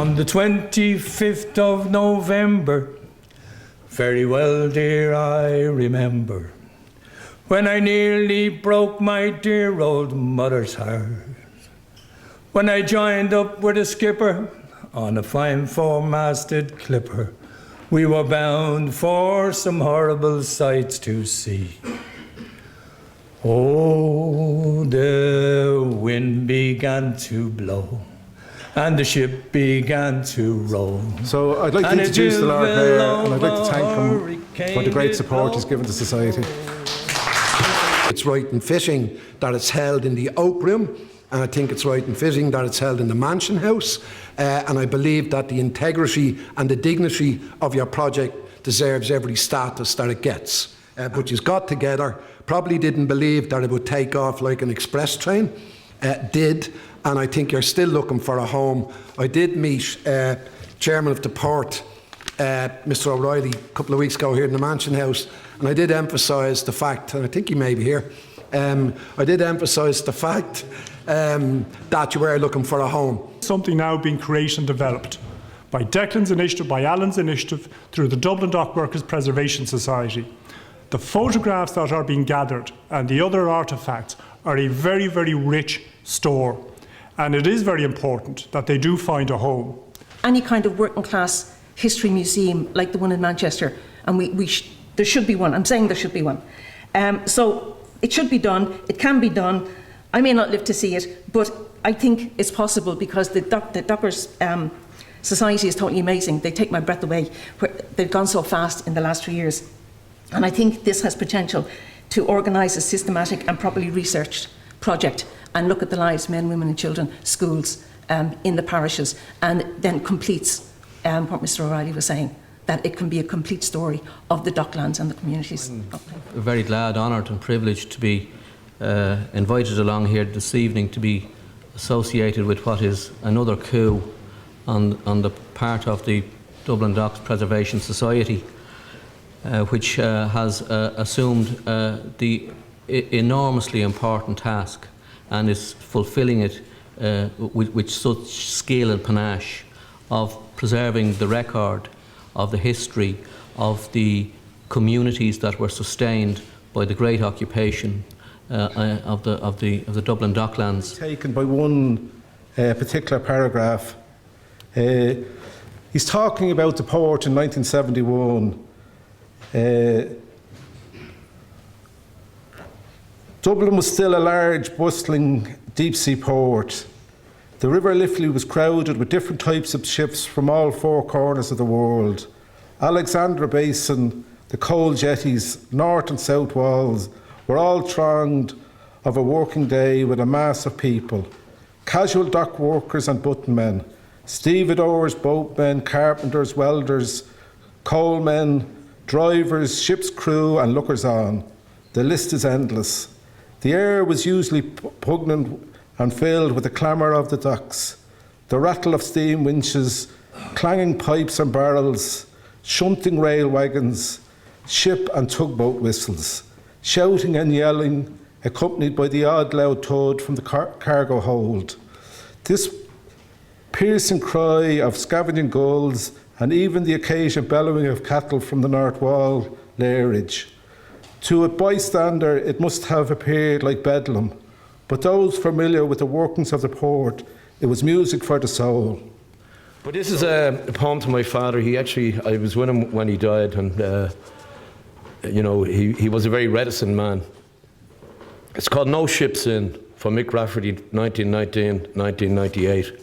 On the 25th of November, very well, dear, I remember, when I nearly broke my dear old mother's heart, when I joined up with a skipper on a fine four-masted clipper. We were bound for some horrible sights to see. Oh, the wind began to blow and the ship began to roll. So I'd like to introduce the Lord Mayor, and I'd like to thank him for the great support he's given to society. It's right and fitting that it's held in the Oak Room, and I think it's right and fitting that it's held in the Mansion House, and I believe that the integrity and the dignity of your project deserves every status that it gets. But you've got together, probably didn't believe that it would take off like an express train, did, and I think you're still looking for a home. I did meet Chairman of the Port, Mr. O'Reilly, a couple of weeks ago here in the Mansion House, and I did emphasise the fact, and I think he may be here, I did emphasise the fact that you were looking for a home. Something now being created and developed by Docklands initiative, by Alan's initiative, through the Dublin Dock Workers Preservation Society. The photographs that are being gathered and the other artefacts are a very, very rich store, and it is very important that they do find a home. Any kind of working class history museum like the one in Manchester, and there should be one. I'm saying there should be one. So it should be done. It can be done. I may not live to see it, but I think it's possible because the Dockers Society is totally amazing. They take my breath away. They've gone so fast in the last 3 years. And I think this has potential to organise a systematic and properly researched project and look at the lives of men, women and children, schools in the parishes, and then completes what Mr. O'Reilly was saying, that it can be a complete story of the Docklands and the communities. I'm very glad, honoured and privileged to be invited along here this evening to be associated with what is another coup on the part of the Dublin Docks Preservation Society, which has assumed the enormously important task and is fulfilling it with such skill and panache of preserving the record of the history of the communities that were sustained by the great occupation of the Dublin Docklands. Taken by one particular paragraph. He's talking about the port in 1971. Dublin was still a large, bustling deep-sea port. The River Liffey was crowded with different types of ships from all four corners of the world. Alexandra Basin, the coal jetties, north and south walls were all thronged of a working day with a mass of people. Casual dock workers and buttonmen, stevedores, boatmen, carpenters, welders, coalmen, drivers, ship's crew and lookers-on. The list is endless. The air was usually pungent and filled with the clamour of the docks, the rattle of steam winches, clanging pipes and barrels, shunting rail wagons, ship and tugboat whistles, shouting and yelling, accompanied by the odd loud thud from the cargo hold. This piercing cry of scavenging gulls and even the occasional bellowing of cattle from the North Wall lairage. To a bystander, it must have appeared like bedlam, but those familiar with the workings of the port, it was music for the soul. But this is a poem to my father. I was with him when he died, and he was a very reticent man. It's called No Ships In, from Mick Rafferty, 1919-1998.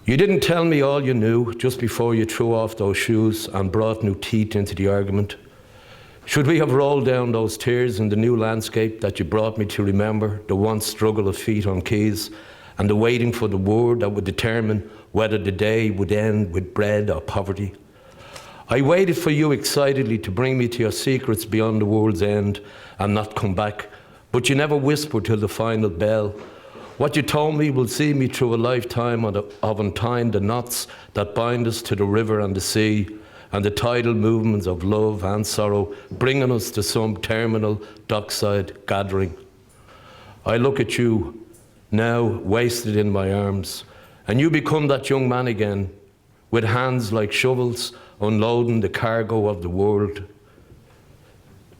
You didn't tell me all you knew just before you threw off those shoes and brought new teeth into the argument. Should we have rolled down those tears in the new landscape that you brought me to remember, the once struggle of feet on quays, and the waiting for the word that would determine whether the day would end with bread or poverty? I waited for you excitedly to bring me to your secrets beyond the world's end and not come back, but you never whispered till the final bell. What you told me will see me through a lifetime of untying the knots that bind us to the river and the sea, and the tidal movements of love and sorrow, bringing us to some terminal dockside gathering. I look at you now, wasted in my arms, and you become that young man again, with hands like shovels, unloading the cargo of the world.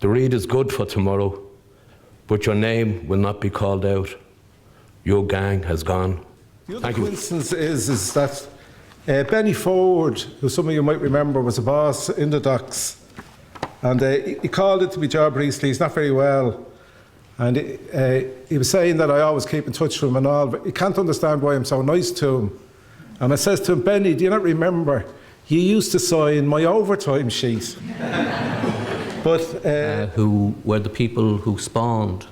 The read is good for tomorrow, but your name will not be called out. Your gang has gone. The other Thank you. coincidence is that Benny Ford, who some of you might remember, was a boss in the docks, and he called it to my job recently. He's not very well, and he was saying that I always keep in touch with him and all, but he can't understand why I'm so nice to him. And I says to him, Benny, do you not remember you used to sign my overtime sheet? But who were the people who spawned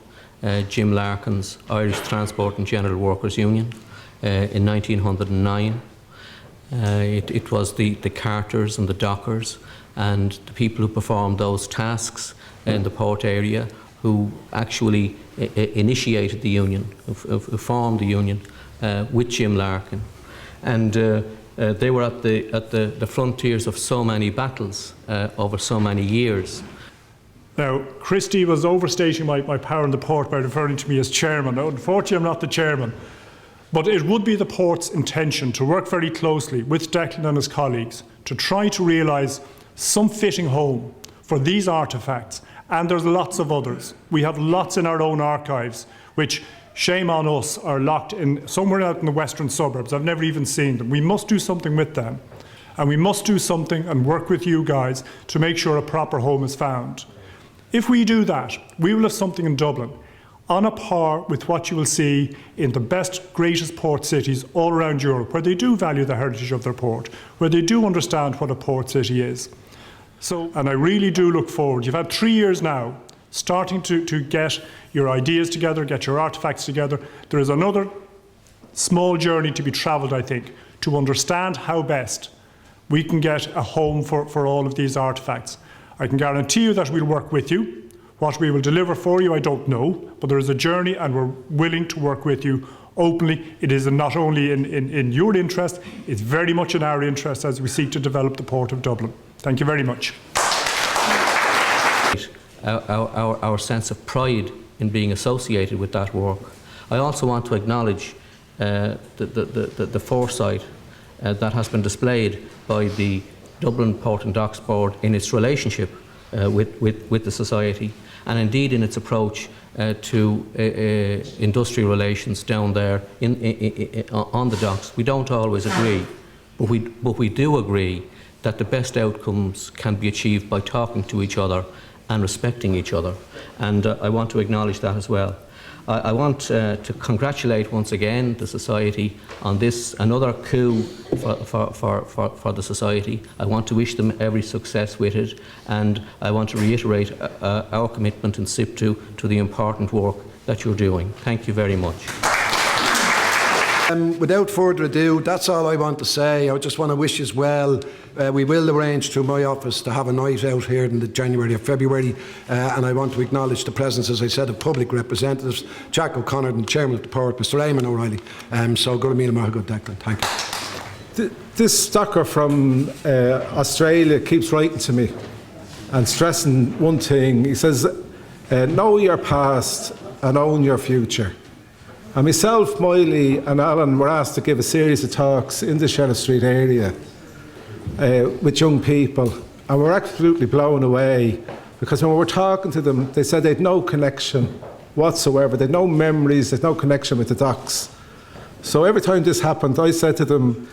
Jim Larkin's Irish Transport and General Workers Union in 1909. It was the carters and the dockers and the people who performed those tasks in the port area who actually initiated the union, who formed the union with Jim Larkin. And they were at the frontiers of so many battles over so many years. Now, Christy was overstating my power in the port by referring to me as chairman. Now, unfortunately, I'm not the chairman. But it would be the port's intention to work very closely with Declan and his colleagues to try to realise some fitting home for these artefacts. And there's lots of others. We have lots in our own archives, which, shame on us, are locked in somewhere out in the western suburbs. I've never even seen them. We must do something with them. And we must do something and work with you guys to make sure a proper home is found. If we do that, we will have something in Dublin on a par with what you will see in the best, greatest port cities all around Europe, where they do value the heritage of their port, where they do understand what a port city is. So, and I really do look forward. You've had 3 years now, starting to get your ideas together, get your artefacts together. There is another small journey to be travelled, I think, to understand how best we can get a home for all of these artefacts. I can guarantee you that we'll work with you. What we will deliver for you, I don't know, but there is a journey and we're willing to work with you openly. It is not only in your interest, it's very much in our interest as we seek to develop the Port of Dublin. Thank you very much. Our sense of pride in being associated with that work. I also want to acknowledge the foresight that has been displayed by the Dublin Port and Docks Board in its relationship with the society, and indeed in its approach to industrial relations down there on the docks. We don't always agree, but we do agree that the best outcomes can be achieved by talking to each other and respecting each other, and I want to acknowledge that as well. I want to congratulate once again the Society on this, another coup for the Society. I want to wish them every success with it, and I want to reiterate our commitment in SIPTU to the important work that you're doing. Thank you very much. Without further ado, that's all I want to say. I just want to wish you well. We will arrange through my office to have a night out here in the January or February, and I want to acknowledge the presence, as I said, of public representatives, Jack O'Connor, and the Chairman of the Port, Mr. Eamon O'Reilly. So good to meet him, good Declan. Thank you. This docker from Australia keeps writing to me and stressing one thing. He says, know your past and own your future. And myself, Miley and Alan were asked to give a series of talks in the Sheriff Street area with young people, and we're absolutely blown away because when we were talking to them, they said they'd no connection whatsoever. They'd no memories, they'd no connection with the docks. So every time this happened, I said to them,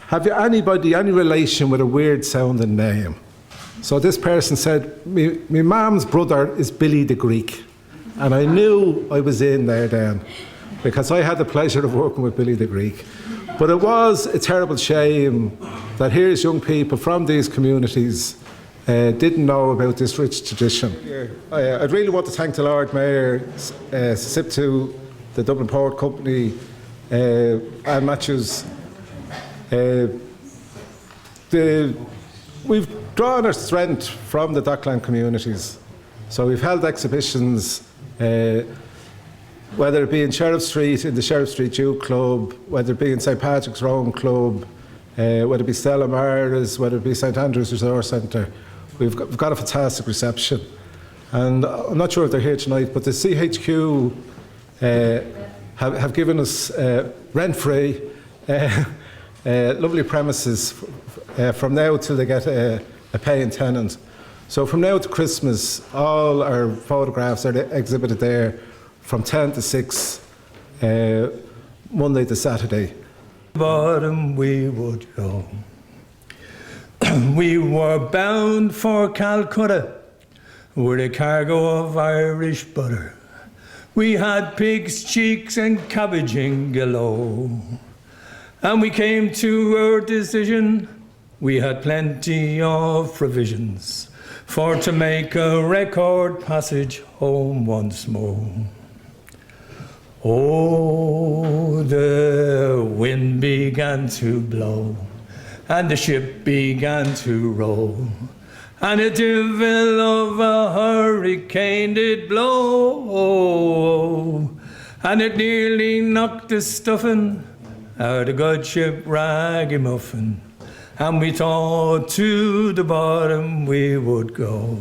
have you any relation with a weird sounding name? So this person said, my mum's brother is Billy the Greek. And I knew I was in there then, because I had the pleasure of working with Billy the Greek. But it was a terrible shame that here's young people from these communities didn't know about this rich tradition. I'd really want to thank the Lord Mayor, SIPTU, the Dublin Port Company, Anne Matthews. We've drawn our strength from the Dockland communities. So we've held exhibitions, whether it be in Sheriff Street, in the Sheriff Street Youth Club, whether it be in St Patrick's Rome Club, whether it be Stella Maris, whether it be St Andrew's Resource Centre. We've got a fantastic reception. And I'm not sure if they're here tonight, but the CHQ have given us rent-free lovely premises from now till they get a paying tenant. So from now to Christmas, all our photographs are exhibited there from 10 to 6, Monday to Saturday. Bottom we would go. We were bound for Calcutta with a cargo of Irish butter. We had pig's cheeks and cabbaging galore. And we came to our decision. We had plenty of provisions for to make a record passage home once more. Oh, the wind began to blow, and the ship began to roll, and a devil of a hurricane did blow, and it nearly knocked the stuffing out of good ship Ragamuffin, and we thought to the bottom we would go.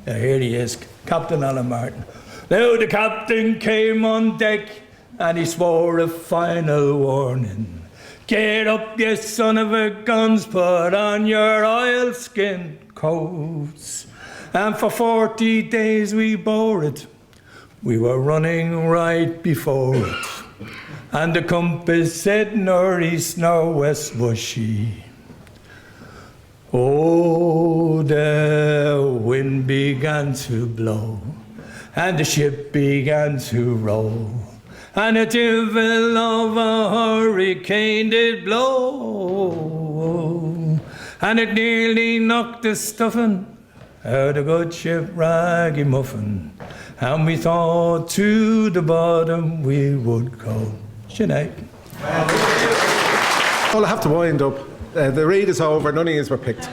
Now here he is, Captain Alan Martin. Now the captain came on deck and he swore a final warning. Get up, you son of a guns, put on your oilskin coats. And for 40 days we bore it. We were running right before it. And the compass said nor east nor west was she. Oh, the wind began to blow, and the ship began to roll, and a devil of a hurricane did blow, and it nearly knocked the stuffing out of good ship Ragamuffin, and we thought to the bottom we would go. Sinead. Well, I have to wind up. The read is over. None of yous were picked.